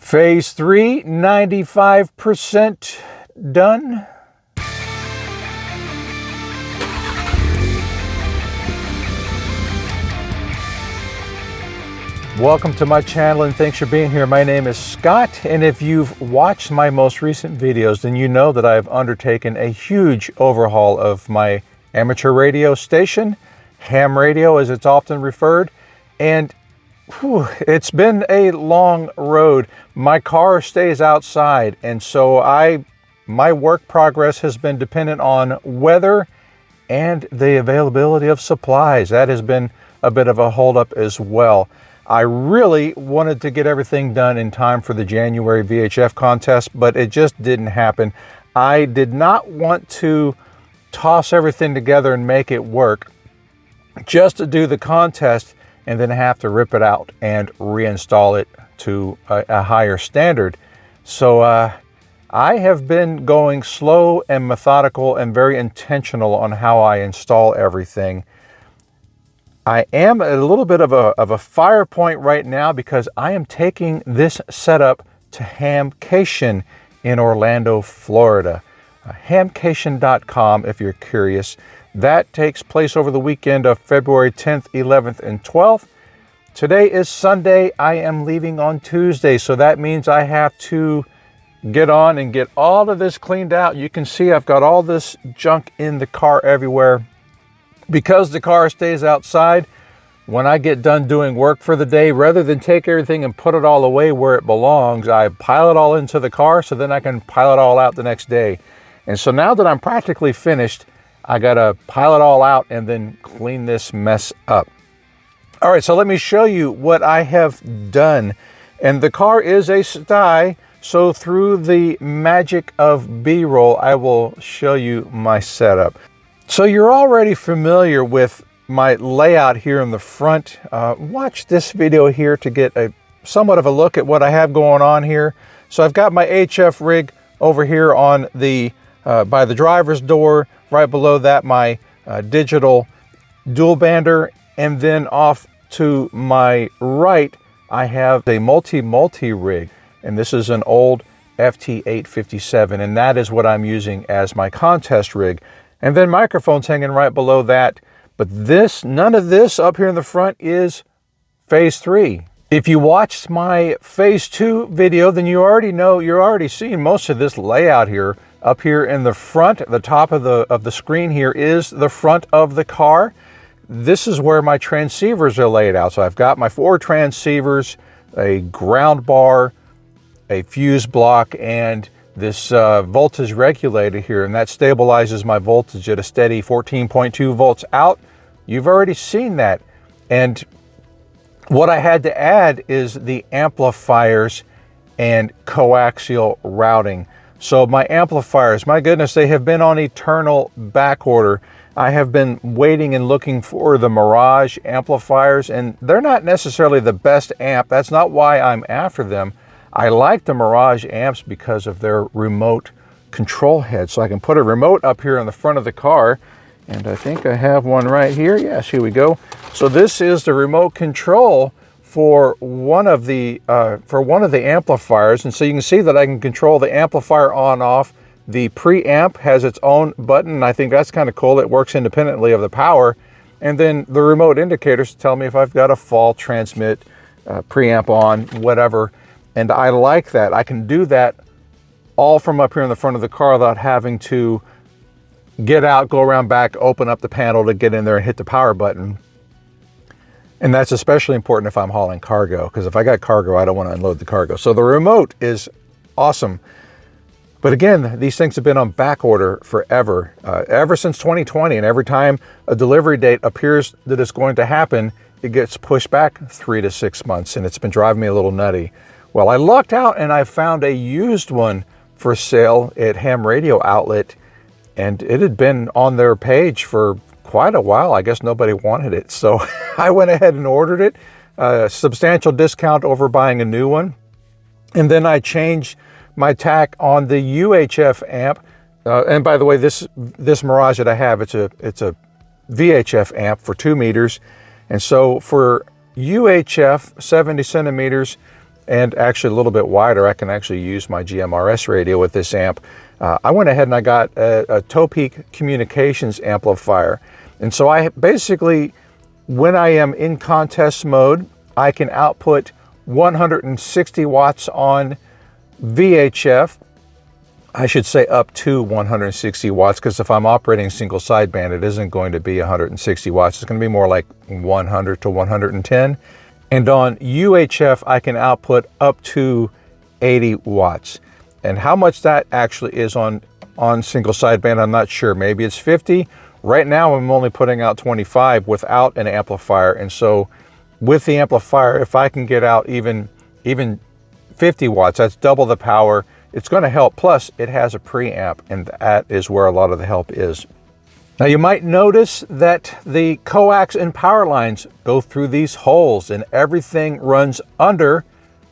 Phase 3, 95% done. Welcome to my channel and thanks for being here. My name is Scott, and if you've watched my most recent videos, then you know that I've undertaken a huge overhaul of my amateur radio station, ham radio as it's often referred, and it's been a long road. My car stays outside, and so my work progress has been dependent on weather and the availability of supplies. That has been a bit of a holdup as well. I really wanted to get everything done in time for the January VHF contest, but it just didn't happen. I did not want to toss everything together and make it work just to do the contest and then have to rip it out and reinstall it to a higher standard. So I have been going slow and methodical and very intentional on how I install everything. I am at a little bit of a fire point right now because I am taking this setup to HamCation in Orlando, Florida. HamCation.com if you're curious. That takes place over the weekend of February 10th, 11th, and 12th. Today is Sunday. I am leaving on Tuesday, so that means I have to get on and get all of this cleaned out. You can see I've got all this junk in the car everywhere. Because the car stays outside, when I get done doing work for the day, rather than take everything and put it all away where it belongs, I pile it all into the car so then I can pile it all out the next day. And so now that I'm practically finished, I gotta pile it all out and then clean this mess up. All right, so let me show you what I have done. And the car is a sty, so through the magic of B-roll, I will show you my setup. So you're already familiar with my layout here in the front. Watch this video here to get somewhat of a look at what I have going on here. So I've got my HF rig over here on the by the driver's door. Right below that, my digital dual bander, and then off to my right, I have a multi rig, and this is an old FT857, and that is what I'm using as my contest rig. And then microphones hanging right below that. But none of this up here in the front is phase 3. If you watched my phase 2 video, then you already know, you're already seeing most of this layout here. Up here in the front, the top of the screen here is the front of the car. This is where my transceivers are laid out. So I've got my 4 transceivers, a ground bar, a fuse block, and this voltage regulator here, and that stabilizes my voltage at a steady 14.2 volts out. You've already seen that. And what I had to add is the amplifiers and coaxial routing. So my amplifiers, my goodness, they have been on eternal back order. I have been waiting and looking for the Mirage amplifiers, and they're not necessarily the best amp. That's not why I'm after them. I like the Mirage amps because of their remote control head. So I can put a remote up here in the front of the car, and I think I have one right here. Yes, here we go. So this is the remote control for one of the amplifiers, and so you can see that I can control the amplifier on off. The preamp has its own button, and I think that's kind of cool. It works independently of the power, and then the remote indicators tell me if I've got a fall, transmit, preamp on, whatever. And I like that. I can do that all from up here in the front of the car without having to get out, go around back, open up the panel to get in there and hit the power button. And that's especially important if I'm hauling cargo, because if I got cargo, I don't want to unload the cargo. So the remote is awesome. But again, these things have been on back order forever, ever since 2020. And every time a delivery date appears that it's going to happen, it gets pushed back 3 to 6 months, and it's been driving me a little nutty. Well, I lucked out and I found a used one for sale at Ham Radio Outlet, and it had been on their page for quite a while. I guess nobody wanted it. So I went ahead and ordered it, a substantial discount over buying a new one. And then I changed my tack on the UHF amp. And by the way, this Mirage that I have, it's a VHF amp for 2 meters. And so for UHF 70 centimeters, and actually a little bit wider. I can actually use my GMRS radio with this amp. I went ahead and I got a Topeak Communications amplifier. And so I basically, when I am in contest mode, I can output 160 watts on VHF. I should say up to 160 watts, because if I'm operating single sideband, it isn't going to be 160 watts. It's going to be more like 100 to 110. And on UHF, I can output up to 80 watts. And how much that actually is on single sideband, I'm not sure. Maybe it's 50. Right now, I'm only putting out 25 without an amplifier. And so with the amplifier, if I can get out even 50 watts, that's double the power. It's going to help. Plus, it has a preamp, and that is where a lot of the help is. Now, you might notice that the coax and power lines go through these holes, and everything runs under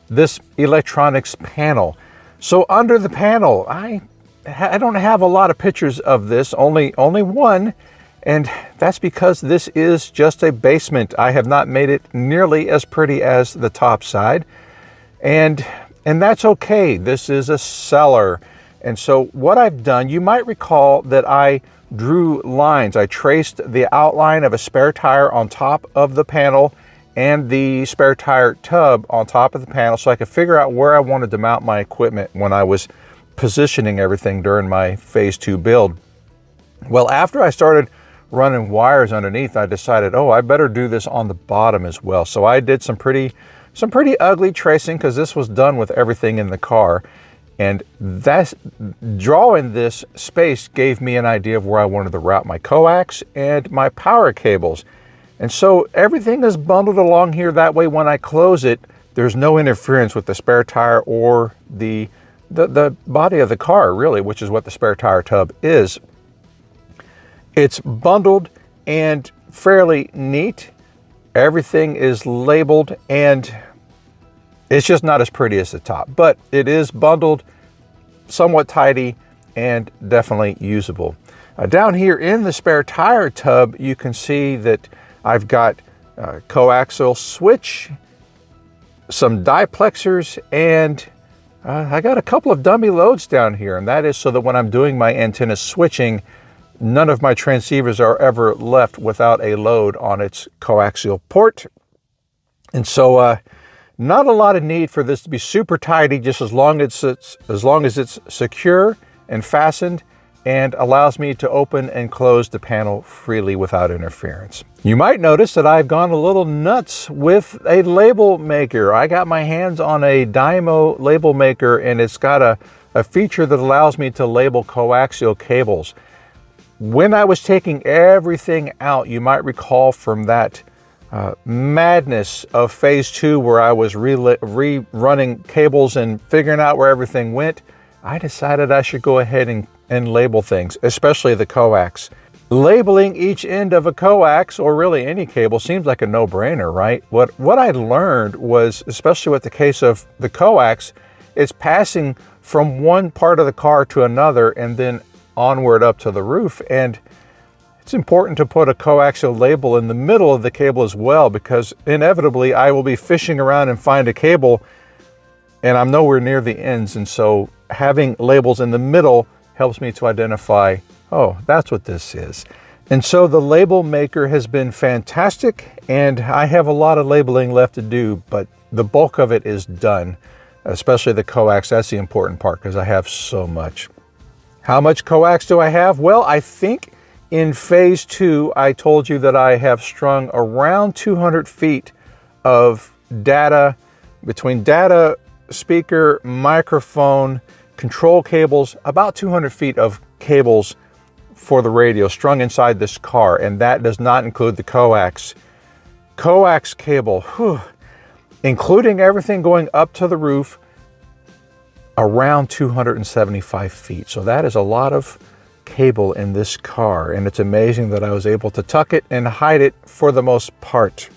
this electronics panel. So under the panel, I don't have a lot of pictures of this, only one, and that's because this is just a basement. I have not made it nearly as pretty as the top side, and that's okay. This is a cellar. And so what I've done, you might recall that I drew lines. I traced the outline of a spare tire on top of the panel and the spare tire tub on top of the panel, so I could figure out where I wanted to mount my equipment when I was positioning everything during my phase 2 build. Well, after I started running wires underneath, I decided, oh, I better do this on the bottom as well. So I did some pretty ugly tracing, because this was done with everything in the car. And that's, drawing this space gave me an idea of where I wanted to route my coax and my power cables. And so everything is bundled along here. That way, when I close it, there's no interference with the spare tire or the body of the car, really, which is what the spare tire tub is. It's bundled and fairly neat. Everything is labeled, and it's just not as pretty as the top, but it is bundled, somewhat tidy, and definitely usable. Down here in the spare tire tub, you can see that I've got a coaxial switch, some diplexers, and I got a couple of dummy loads down here, and that is so that when I'm doing my antenna switching, none of my transceivers are ever left without a load on its coaxial port. And so not a lot of need for this to be super tidy, just as long as it's secure and fastened and allows me to open and close the panel freely without interference. You might notice that I've gone a little nuts with a label maker. I got my hands on a Dymo label maker, and it's got a feature that allows me to label coaxial cables. When I was taking everything out, you might recall from that madness of phase 2 where I was rerunning cables and figuring out where everything went, I decided I should go ahead and label things, especially the coax. Labeling each end of a coax, or really any cable, seems like a no-brainer, right? What I learned was, especially with the case of the coax, it's passing from one part of the car to another and then onward up to the roof. And it's important to put a coaxial label in the middle of the cable as well, because inevitably I will be fishing around and find a cable and I'm nowhere near the ends. And so having labels in the middle helps me to identify, oh, that's what this is. And so the label maker has been fantastic, and I have a lot of labeling left to do, but the bulk of it is done, especially the coax. That's the important part, because I have so much. How much coax do I have? Well, I think in phase 2, I told you that I have strung around 200 feet of data, between data, speaker, microphone, control cables, about 200 feet of cables for the radio strung inside this car, and that does not include the coax. Coax cable, including everything going up to the roof, around 275 feet. So that is a lot of cable in this car, and it's amazing that I was able to tuck it and hide it for the most part.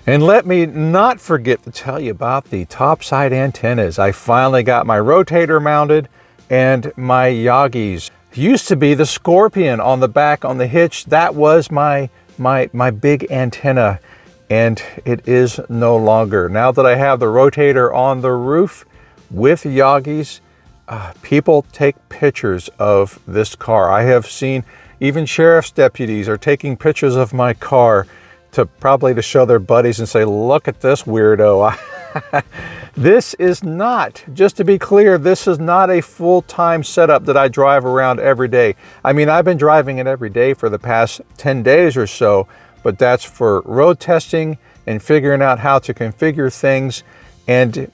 And let me not forget to tell you about the topside antennas. I finally got my Rotator mounted and my Yagis. Used to be the Scorpion on the back on the hitch. That was my big antenna. and it is no longer. Now that I have the Rotator on the roof with Yagis, people take pictures of this car. I have seen even sheriff's deputies are taking pictures of my car probably to show their buddies and say, look at this weirdo. This is not, just to be clear, this is not a full-time setup that I drive around every day. I mean, I've been driving it every day for the past 10 days or so, but that's for road testing and figuring out how to configure things and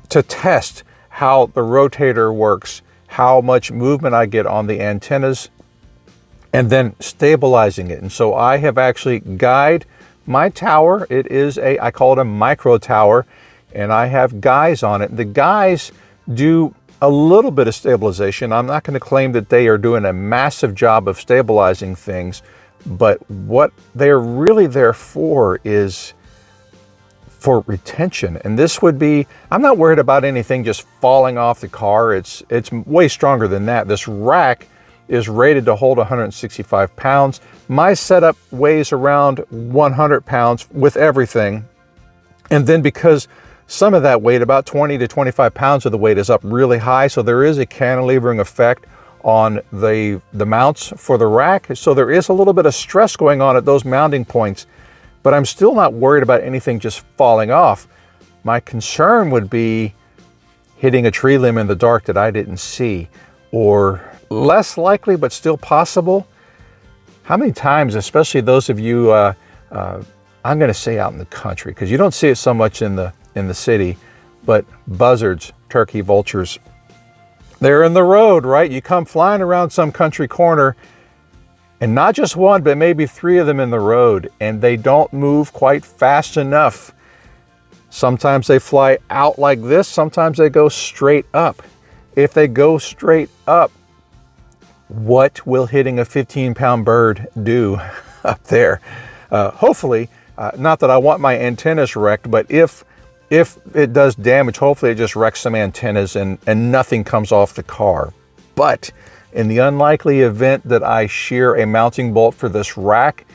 to test how the Rotator works, how much movement I get on the antennas, and then stabilizing it. And so I have actually guyed my tower. It is I call it a micro tower, and I have guys on it. The guys do a little bit of stabilization. I'm not going to claim that they are doing a massive job of stabilizing things, but what they're really there for is for retention. And this would be, I'm not worried about anything just falling off the car. It's way stronger than that. This rack is rated to hold 165 pounds. My setup weighs around 100 pounds with everything. And then because some of that weight, about 20 to 25 pounds of the weight, is up really high, so there is a cantilevering effect on the mounts for the rack. So there is a little bit of stress going on at those mounting points, but I'm still not worried about anything just falling off. My concern would be hitting a tree limb in the dark that I didn't see, or less likely, but still possible. How many times, especially those of you, I'm going to say out in the country, because you don't see it so much in the city, but buzzards, turkey, vultures, they're in the road, right? You come flying around some country corner, and not just one, but maybe 3 of them in the road, and they don't move quite fast enough. Sometimes they fly out like this, sometimes they go straight up. If they go straight up, what will hitting a 15-pound bird do up there? Hopefully, not that I want my antennas wrecked, but if it does damage, hopefully it just wrecks some antennas and nothing comes off the car. But in the unlikely event that I shear a mounting bolt for this rack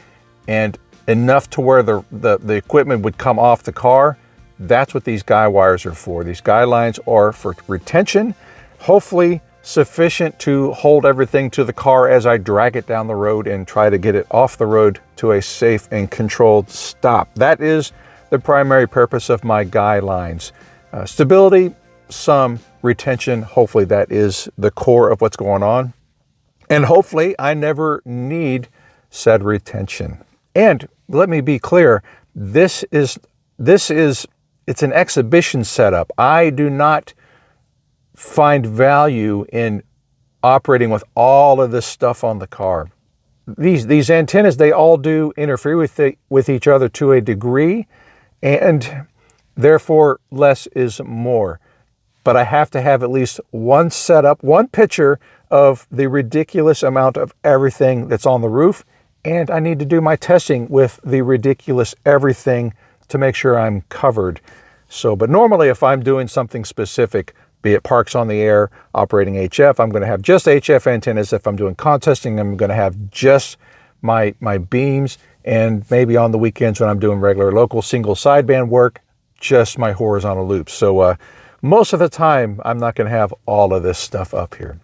and enough to where the equipment would come off the car, that's what these guy wires are for. These guy lines are for retention, hopefully sufficient to hold everything to the car as I drag it down the road and try to get it off the road to a safe and controlled stop. That is the primary purpose of my guy lines. Stability, some retention, hopefully that is the core of what's going on. And hopefully I never need said retention. And let me be clear, it's an exhibition setup. I do not find value in operating with all of this stuff on the car. These antennas, they all do interfere with each other to a degree, and therefore less is more. But I have to have at least one setup, one picture of the ridiculous amount of everything that's on the roof, and I need to do my testing with the ridiculous everything to make sure I'm covered. So, but normally if I'm doing something specific, be it parks on the air, operating HF, I'm going to have just HF antennas. If I'm doing contesting, I'm going to have just my beams, and maybe on the weekends when I'm doing regular local single sideband work, just my horizontal loops. So most of the time, I'm not going to have all of this stuff up here.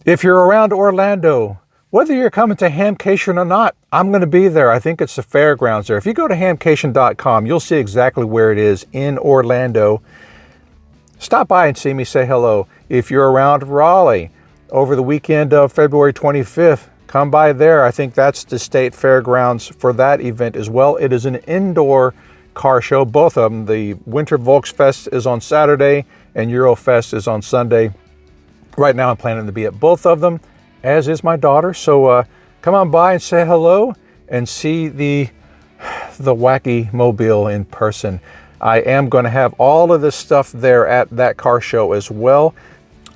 If you're around Orlando, whether you're coming to HamCation or not, I'm going to be there. I think it's the fairgrounds there. If you go to HamCation.com, you'll see exactly where it is in Orlando. Stop by and see me, say hello. If you're around Raleigh over the weekend of February 25th, come by there. I think that's the state fairgrounds for that event as well. It is an indoor car show, both of them. The Winter Volksfest is on Saturday and Eurofest is on Sunday. Right now I'm planning to be at both of them, as is my daughter. So come on by and say hello and see the wacky mobile in person. I am going to have all of this stuff there at that car show as well.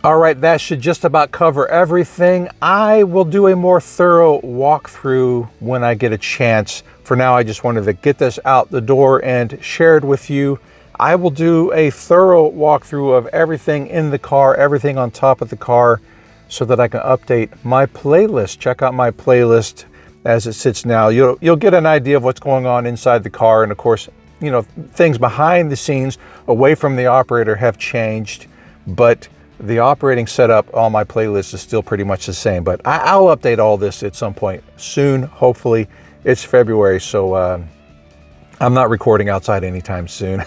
All right, that should just about cover everything. I will do a more thorough walkthrough when I get a chance. For now, I just wanted to get this out the door and share it with you. I will do a thorough walkthrough of everything in the car, everything on top of the car, so that I can update my playlist. Check out my playlist as it sits now. You'll get an idea of what's going on inside the car, and of course, you know, things behind the scenes away from the operator have changed, but the operating setup on my playlist is still pretty much the same. But I'll update all this at some point soon. Hopefully. It's February, so I'm not recording outside anytime soon.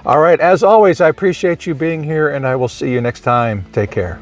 All right, as always, I appreciate you being here, and I will see you next time. Take care.